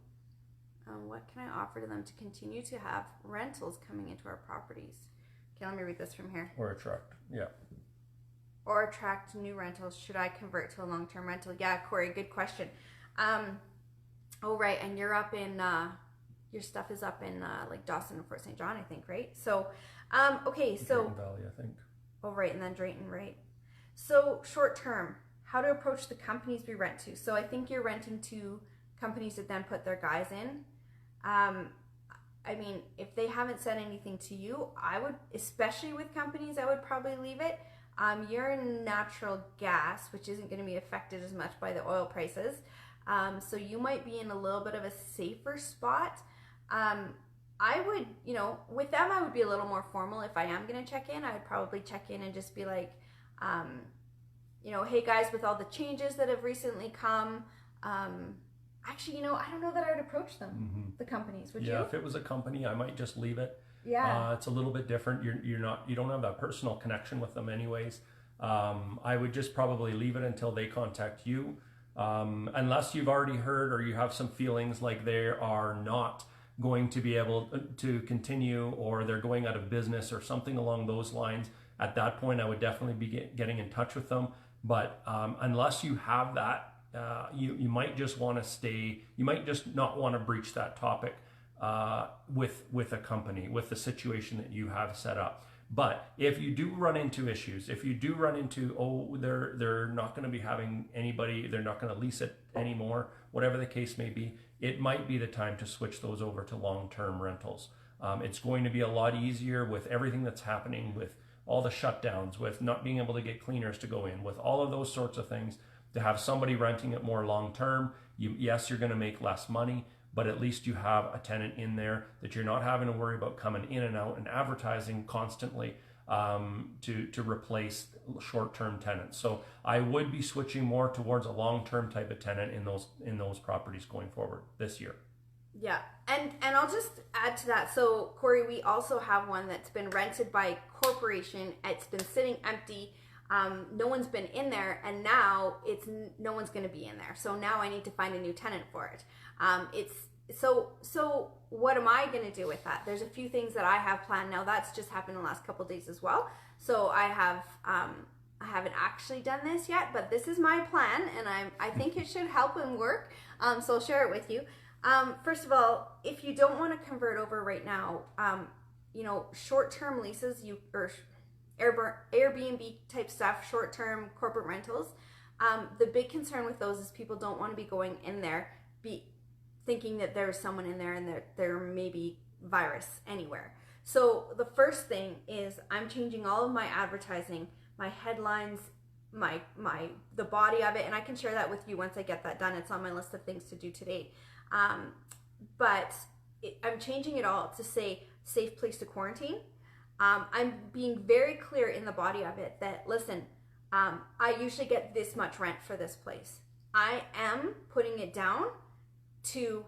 What can I offer to them to continue to have rentals coming into our properties? Okay, let me read this from here. Or attract, yeah. Or attract new rentals. Should I convert to a long-term rental? Yeah, Corey, good question. Oh, right, and you're up in, your stuff is up in like Dawson and Fort St. John, I think, right? So, okay, so. Drayton Valley, I think. Oh, right, and then Drayton, right? So, short-term, how to approach the companies we rent to. So I think you're renting to companies that then put their guys in. I mean, if they haven't said anything to you, I would, especially with companies, I would probably leave it. You're in natural gas, which isn't going to be affected as much by the oil prices. So you might be in a little bit of a safer spot. I would, with them, I would be a little more formal. If I am going to check in, I would probably check in and just be like, hey guys, with all the changes that have recently come, actually, I don't know that I would approach them, the companies. Would you? Yeah, if it was a company, I might just leave it. Yeah. It's a little bit different. You don't have that personal connection with them anyways. I would just probably leave it until they contact you. Unless you've already heard or you have some feelings like they are not going to be able to continue, or they're going out of business or something along those lines. At that point, I would definitely be getting in touch with them. But unless you have that, you might just want to stay, you might just not want to breach that topic with a company, with the situation that you have set up. But if you do run into issues, if you do run into, they're not going to be having anybody, they're not going to lease it anymore, whatever the case may be, it might be the time to switch those over to long-term rentals. It's going to be a lot easier with everything that's happening, with all the shutdowns, with not being able to get cleaners to go in, with all of those sorts of things, to have somebody renting it more long-term. Yes, you're going to make less money, but at least you have a tenant in there that you're not having to worry about coming in and out and advertising constantly to replace short-term tenants. So I would be switching more towards a long-term type of tenant in those properties going forward this year. Yeah, and I'll just add to that. So Corey, we also have one that's been rented by a corporation. It's been sitting empty. No one's been in there, and now no one's going to be in there. So now I need to find a new tenant for it. So what am I going to do with that? There's a few things that I have planned. Now that's just happened in the last couple of days as well. So I haven't actually done this yet, but this is my plan, and I think it should help and work. So I'll share it with you. First of all, if you don't want to convert over right now, short-term leases, or Airbnb type stuff, short-term corporate rentals, the big concern with those is people don't want to be going in there, thinking that there's someone in there and that there may be virus anywhere. So the first thing is I'm changing all of my advertising, my headlines, the body of it, and I can share that with you once I get that done. It's on my list of things to do today. But I'm changing it all to say safe place to quarantine. I'm being very clear in the body of it that, listen, I usually get this much rent for this place. I am putting it down to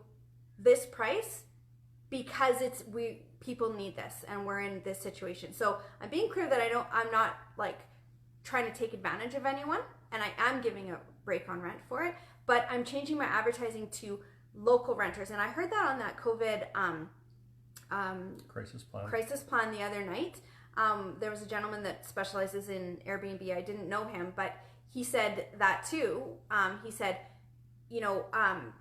this price because people need this and we're in this situation. So I'm being clear that I'm not like trying to take advantage of anyone, and I am giving a break on rent for it, but I'm changing my advertising to local renters. And I heard that on that COVID crisis plan. The other night. There was a gentleman that specializes in Airbnb. I didn't know him, but he said that too. He said,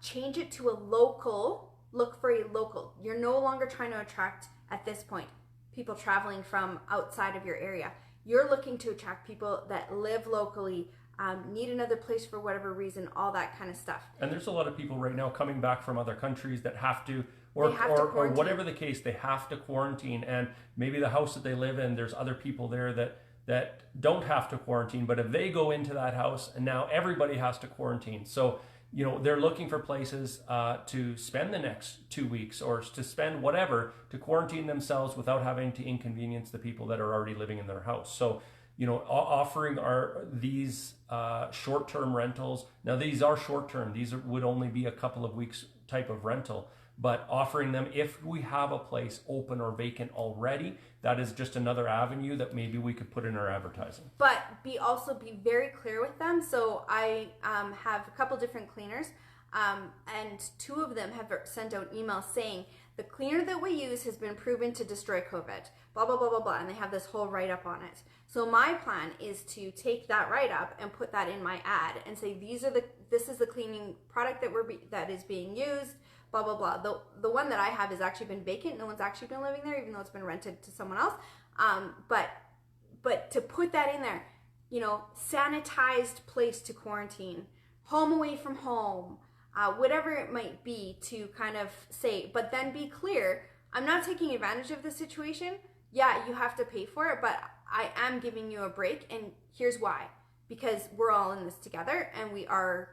change it to a local, look for a local. You're no longer trying to attract, at this point, people traveling from outside of your area. You're looking to attract people that live locally, need another place for whatever reason, all that kind of stuff. And there's a lot of people right now coming back from other countries that have to, or whatever the case, they have to quarantine. And maybe the house that they live in, there's other people there that don't have to quarantine. But if they go into that house, and now everybody has to quarantine. So, they're looking for places to spend the next 2 weeks, or to spend whatever, to quarantine themselves without having to inconvenience the people that are already living in their house. So, offering these short-term rentals. Now, these are short-term. These would only be a couple of weeks type of rental. But offering them, if we have a place open or vacant already, that is just another avenue that maybe we could put in our advertising. But also be very clear with them. So I have a couple different cleaners, and two of them have sent out emails saying the cleaner that we use has been proven to destroy COVID, blah, blah, blah, blah, blah. And they have this whole write-up on it. So my plan is to take that write-up and put that in my ad and say, this is the cleaning product that is being used, blah, blah, blah. The one that I have has actually been vacant. No one's actually been living there, even though it's been rented to someone else. But to put that in there, sanitized place to quarantine, home away from home, whatever it might be, to kind of say, but then be clear, I'm not taking advantage of the situation. Yeah, you have to pay for it, but I am giving you a break, and here's why. Because we're all in this together, and we are,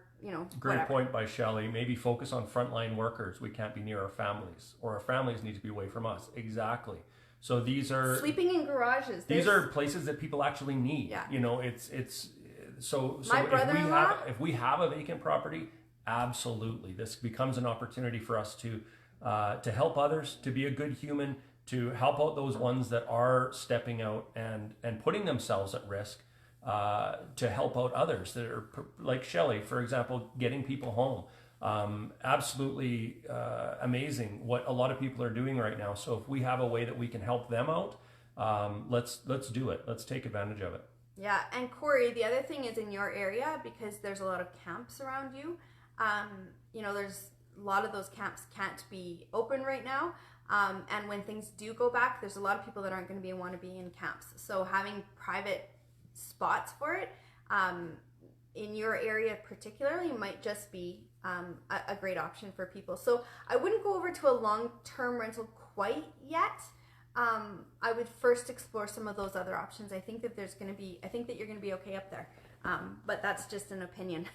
Great point by Shelley. Maybe focus on frontline workers. We can't be near our families, or our families need to be away from us. Exactly. So these are sleeping in garages. These are places that people actually need. Yeah. So my brother-in-law, if we have a vacant property, absolutely, this becomes an opportunity for us to help others, to be a good human, to help out those ones that are stepping out and putting themselves at risk. To help out others that are like Shelley, for example, getting people home. Absolutely amazing what a lot of people are doing right now. So if we have a way that we can help them out, let's do it. Let's take advantage of it. Yeah, and Corey, the other thing is in your area, because there's a lot of camps around you. There's a lot of those camps can't be open right now. And when things do go back, there's a lot of people that aren't going to want to be in camps. So having private spots for it in your area particularly might just be a great option for people. So I wouldn't go over to a long-term rental quite yet. I would first explore some of those other options. I think that you're going to be okay up there. But that's just an opinion.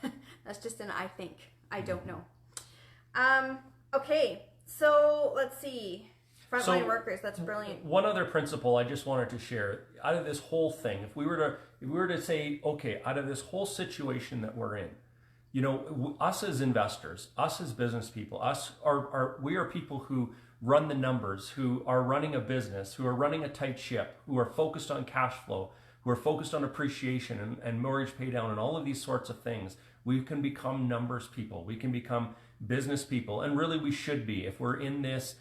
That's just an I think. I don't know. Okay, so let's see. Frontline workers, that's brilliant. One other principle I just wanted to share out of this whole thing, if we were to say, okay, out of this whole situation that we're in, us as investors, us as business people, we are people who run the numbers, who are running a business, who are running a tight ship, who are focused on cash flow, who are focused on appreciation and mortgage pay down and all of these sorts of things. We can become numbers people. We can become business people. And really we should be. If we're in this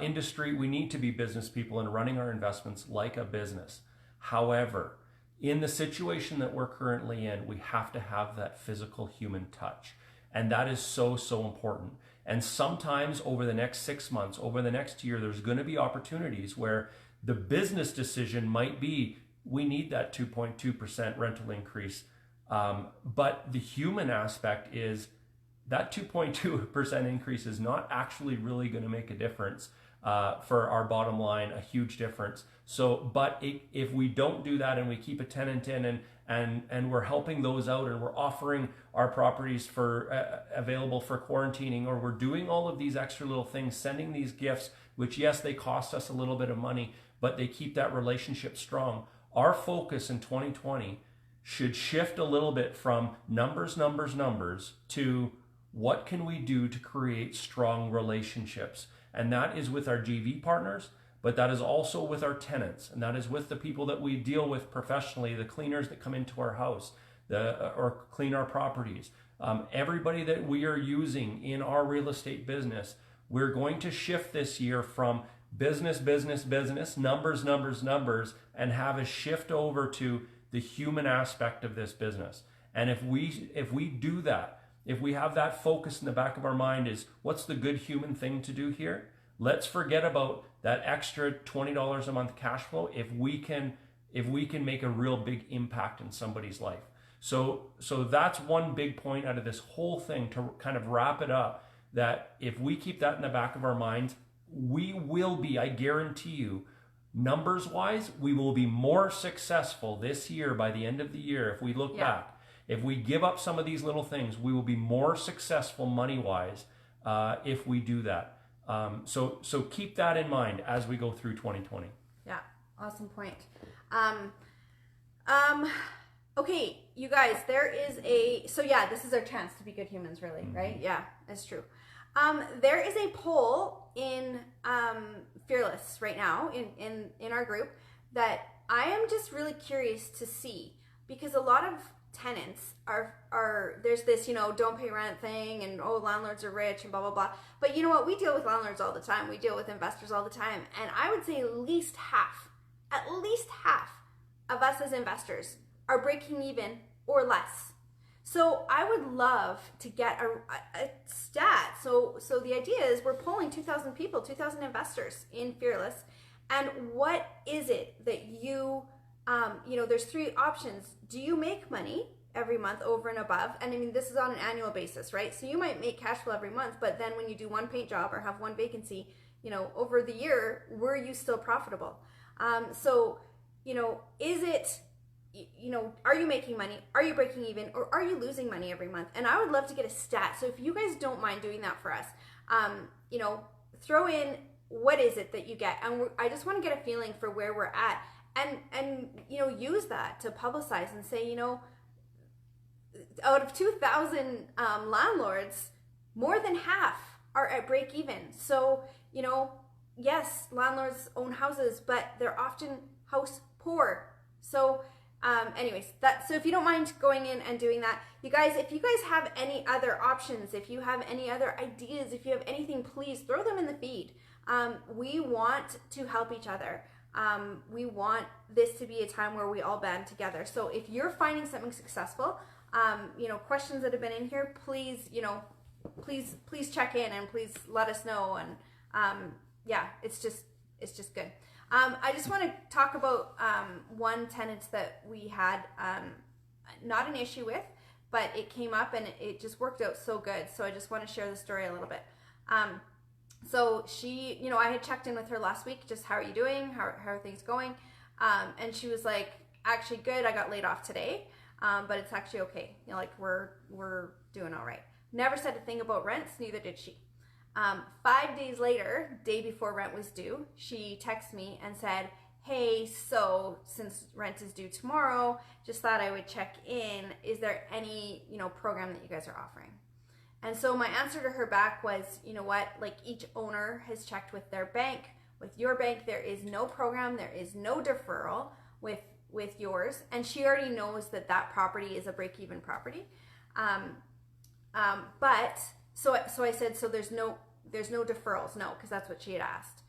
industry, we need to be business people and running our investments like a business. However, in the situation that we're currently in, we have to have that physical human touch. And that is so, so important. And sometimes over the next 6 months, over the next year, there's going to be opportunities where the business decision might be, we need that 2.2% rental increase. But the human aspect is that 2.2% increase is not actually really going to make a difference for our bottom line, a huge difference. So, but if we don't do that and we keep a tenant in and we're helping those out and we're offering our properties for available for quarantining, or we're doing all of these extra little things, sending these gifts, which yes, they cost us a little bit of money, but they keep that relationship strong. Our focus in 2020 should shift a little bit from numbers to what can we do to create strong relationships? And that is with our GV partners, but that is also with our tenants, and that is with the people that we deal with professionally, the cleaners that come into our house, or clean our properties. Everybody that we are using in our real estate business, we're going to shift this year from business, business, business, numbers, numbers, numbers, and have a shift over to the human aspect of this business. And if we do that, if we have that focus in the back of our mind is what's the good human thing to do here? Let's forget about that extra $20 a month cash flow if we can make a real big impact in somebody's life. So that's one big point out of this whole thing to kind of wrap it up, that if we keep that in the back of our minds, we will be, I guarantee you, numbers wise, we will be more successful this year by the end of the year. If we look back, if we give up some of these little things, we will be more successful money wise if we do that. So keep that in mind as we go through 2020. Yeah, awesome point. Okay, you guys, this is our chance to be good humans, really, right? Yeah, that's true. There is a poll in Fearless right now in our group that I am just really curious to see, because a lot of tenants are there's this, don't pay rent thing, and landlords are rich and blah blah blah. But you know what? We deal with landlords all the time. We deal with investors all the time, and I would say at least half of us as investors are breaking even or less. So I would love to get a stat. So the idea is we're polling 2,000 people, 2,000 investors in Fearless, and what is it that you there's three options. Do you make money every month over and above? And I mean, this is on an annual basis, right? So you might make cash flow every month, but then when you do one paint job or have one vacancy, over the year, were you still profitable? Is it, are you making money? Are you breaking even? Or are you losing money every month? And I would love to get a stat. So if you guys don't mind doing that for us, throw in what is it that you get. And I just want to get a feeling for where we're at. And use that to publicize and say, out of 2,000 landlords, more than half are at break even. So, yes, landlords own houses, but they're often house poor. So so if you don't mind going in and doing that, you guys, if you guys have any other options, if you have any other ideas, if you have anything, please throw them in the feed. We want to help each other. We want this to be a time where we all band together. So if you're finding something successful, questions that have been in here, please, please check in and please let us know. And it's just good. I just want to talk about one tenant that we had not an issue with, but it came up and it just worked out so good. So I just want to share the story a little bit. So she, I had checked in with her last week, just how are you doing? How are things going? And she was like, actually good. I got laid off today, but it's actually okay. We're doing all right. Never said a thing about rents, neither did she. 5 days later, day before rent was due, she texted me and said, hey, so since rent is due tomorrow, just thought I would check in. Is there any, program that you guys are offering? And so my answer to her back was, you know what, like each owner has checked with their bank. With your bank, there is no program, there is no deferral with yours. And she already knows that property is a break-even property. But so I said, so there's no deferrals, no, because that's what she had asked.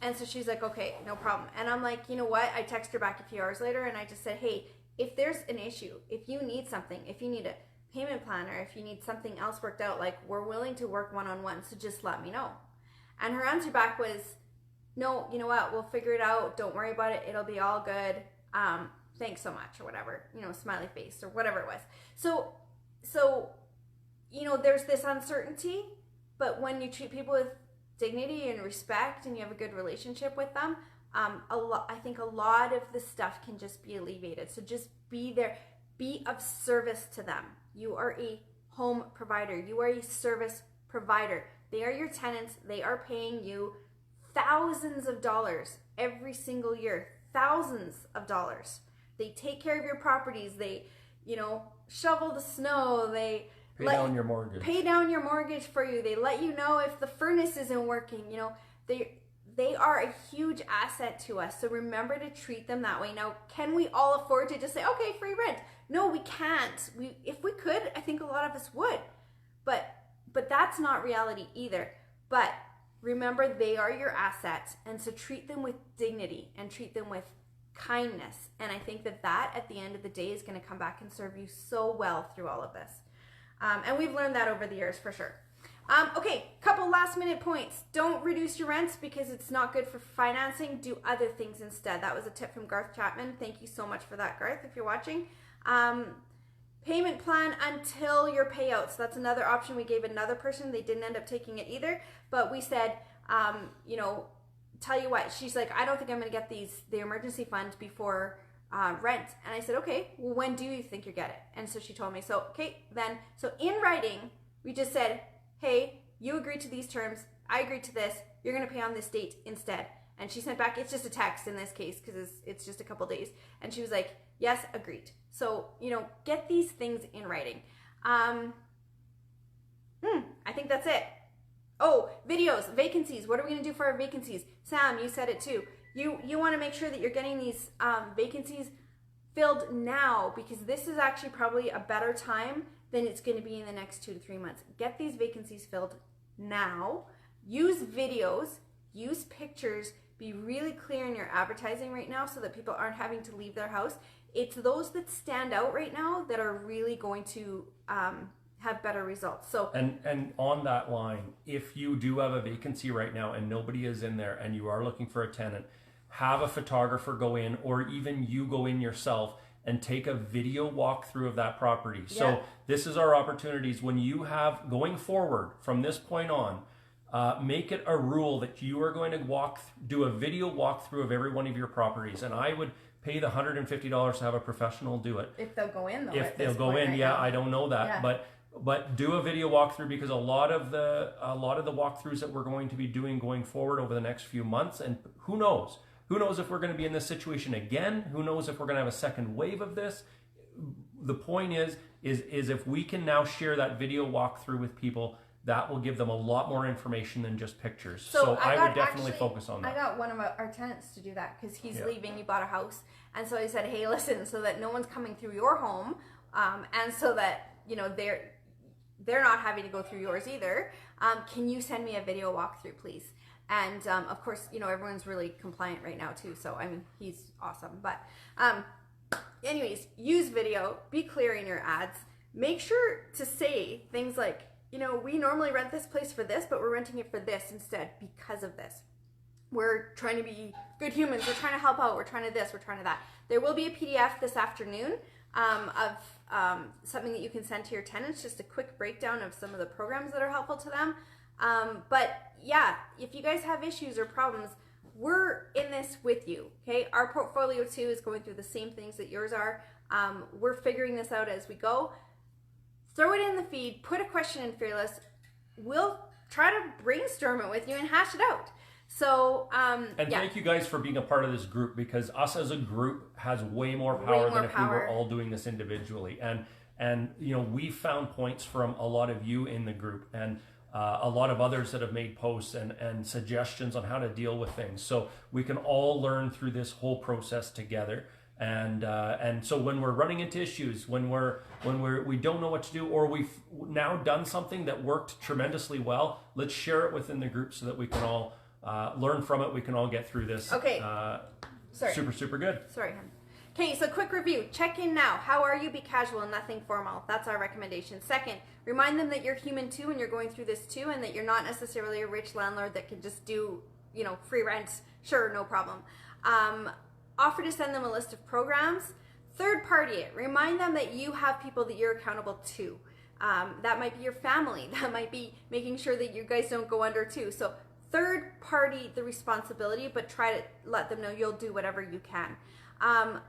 And so she's like, okay, no problem. And I'm like, you know what? I text her back a few hours later and I just said, hey, if there's an issue, if you need something, if you need a payment plan, or if you need something else worked out, like we're willing to work one-on-one, so just let me know. And her answer back was, no, you know what? We'll figure it out. Don't worry about it. It'll be all good. Thanks so much, or whatever, smiley face or whatever it was. So, there's this uncertainty, but when you treat people with dignity and respect and you have a good relationship with them, I think a lot of the stuff can just be alleviated. So just be there, be of service to them. You are a home provider. You are a service provider. They are your tenants. They are paying you thousands of dollars every single year, thousands of dollars. They take care of your properties. They, shovel the snow. They pay down your mortgage for you. They let you know if the furnace isn't working. They are a huge asset to us. So remember to treat them that way. Now, can we all afford to just say, okay, free rent? No, we can't. If we could, I think a lot of us would. But that's not reality either. But remember they are your asset, and so treat them with dignity and treat them with kindness. And I think that at the end of the day is going to come back and serve you so well through all of this. And we've learned that over the years for sure. Okay, couple last minute points. Don't reduce your rents because it's not good for financing. Do other things instead. That was a tip from Garth Chapman. Thank you so much for that, Garth, if you're watching. Payment plan until your payout. So that's another option. We gave another person. They didn't end up taking it either. But we said, tell you what. She's like, I don't think I'm going to get the emergency fund before rent. And I said, okay, well, when do you think you get it? And so she told me. So, okay, then, so in writing, we just said, hey, you agreed to these terms. I agreed to this. You're going to pay on this date instead. And she sent back, it's just a text in this case because it's just a couple days. And she was like, yes, agreed. So, get these things in writing. I think that's it. Oh, videos, vacancies. What are we going to do for our vacancies? Sam, you said it too. You want to make sure that you're getting these vacancies filled now because this is actually probably a better time than it's going to be in the next 2 to 3 months. Get these vacancies filled now. Use videos, use pictures, be really clear in your advertising right now so that people aren't having to leave their house. It's those that stand out right now that are really going to have better results. So and on that line, if you do have a vacancy right now and nobody is in there and you are looking for a tenant, have a photographer go in or even you go in yourself and take a video walkthrough of that property. Yeah. So this is our opportunities when you have going forward from this point on. Make it a rule that you are going to do a video walkthrough of every one of your properties, and I would pay the $150 to have a professional do it. If they'll go in, though. If they'll go in, yeah, I don't know that, yeah. But do a video walkthrough because a lot of the walkthroughs that we're going to be doing going forward over the next few months, and who knows if we're going to be in this situation again? Who knows if we're going to have a second wave of this? The point is if we can now share that video walkthrough with people, that will give them a lot more information than just pictures. So I would definitely focus on that. I got one of our tenants to do that because he's leaving. He bought a house. And so I said, hey, listen, so that no one's coming through your home and so that, they're not having to go through yours either. Can you send me a video walkthrough, please? And of course, everyone's really compliant right now too. So, he's awesome. But anyways, use video. Be clear in your ads. Make sure to say things like, we normally rent this place for this, but we're renting it for this instead because of this. We're trying to be good humans. We're trying to help out. We're trying to this. We're trying to that. There will be a PDF this afternoon of something that you can send to your tenants, just a quick breakdown of some of the programs that are helpful to them. But yeah, if you guys have issues or problems, we're in this with you, okay? Our portfolio too is going through the same things that yours are. We're figuring this out as we go. Throw it in the feed, put a question in Fearless. We'll try to brainstorm it with you and hash it out. So, thank you guys for being a part of this group because us as a group has way more power than if we were all doing this individually. And we found points from a lot of you in the group and a lot of others that have made posts and suggestions on how to deal with things. So we can all learn through this whole process together. And so when we're running into issues, when we don't know what to do, or we've now done something that worked tremendously well, let's share it within the group so that we can all learn from it. We can all get through this. Okay. Super good. Sorry, hon. Okay, so quick review. Check in now. How are you? Be casual, nothing formal. That's our recommendation. Second, remind them that you're human too and you're going through this too and that you're not necessarily a rich landlord that can just do, free rent. Sure, no problem. Offer to send them a list of programs. Third party it. Remind them that you have people that you're accountable to. That might be your family. That might be making sure that you guys don't go under too. So third party the responsibility, but try to let them know you'll do whatever you can.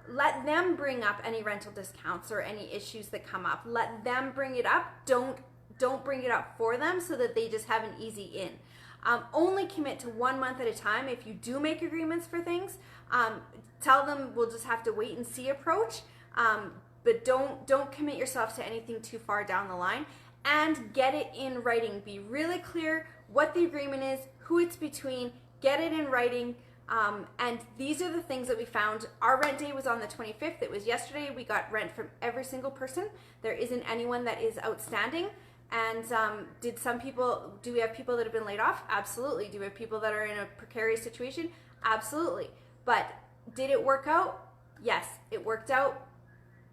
Let them bring up any rental discounts or any issues that come up. Let them bring it up. Don't bring it up for them so that they just have an easy in. Only commit to 1 month at a time. If you do make agreements for things, tell them we'll just have to wait and see approach. But don't commit yourself to anything too far down the line. And get it in writing. Be really clear what the agreement is, who it's between. Get it in writing. And these are the things that we found. Our rent day was on the 25th. It was yesterday. We got rent from every single person. There isn't anyone that is outstanding. And do we have people that have been laid off? Absolutely. Do we have people that are in a precarious situation? Absolutely. But did it work out? Yes, it worked out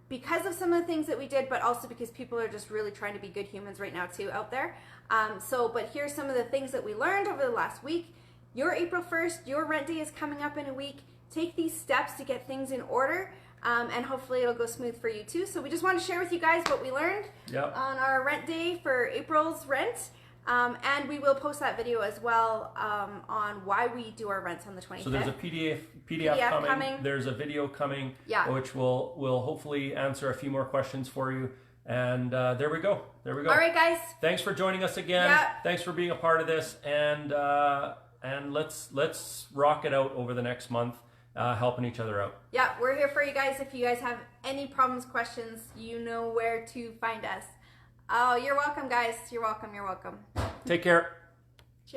because of some of the things that we did, but also because people are just really trying to be good humans right now too out there. But here's some of the things that we learned over the last week. Your April 1st, your rent day is coming up in a week. Take these steps to get things in order, and hopefully it'll go smooth for you too. So we just want to share with you guys what we learned on our rent day for April's rent. And we will post that video as well on why we do our rents on the 25th. So there's a PDF coming. There's a video coming, which will hopefully answer a few more questions for you. And there we go. All right, guys. Thanks for joining us again. Yep. Thanks for being a part of this. And let's rock it out over the next month, helping each other out. Yeah, we're here for you guys. If you guys have any problems, questions, you know where to find us. Oh, you're welcome, guys. You're welcome. Take care.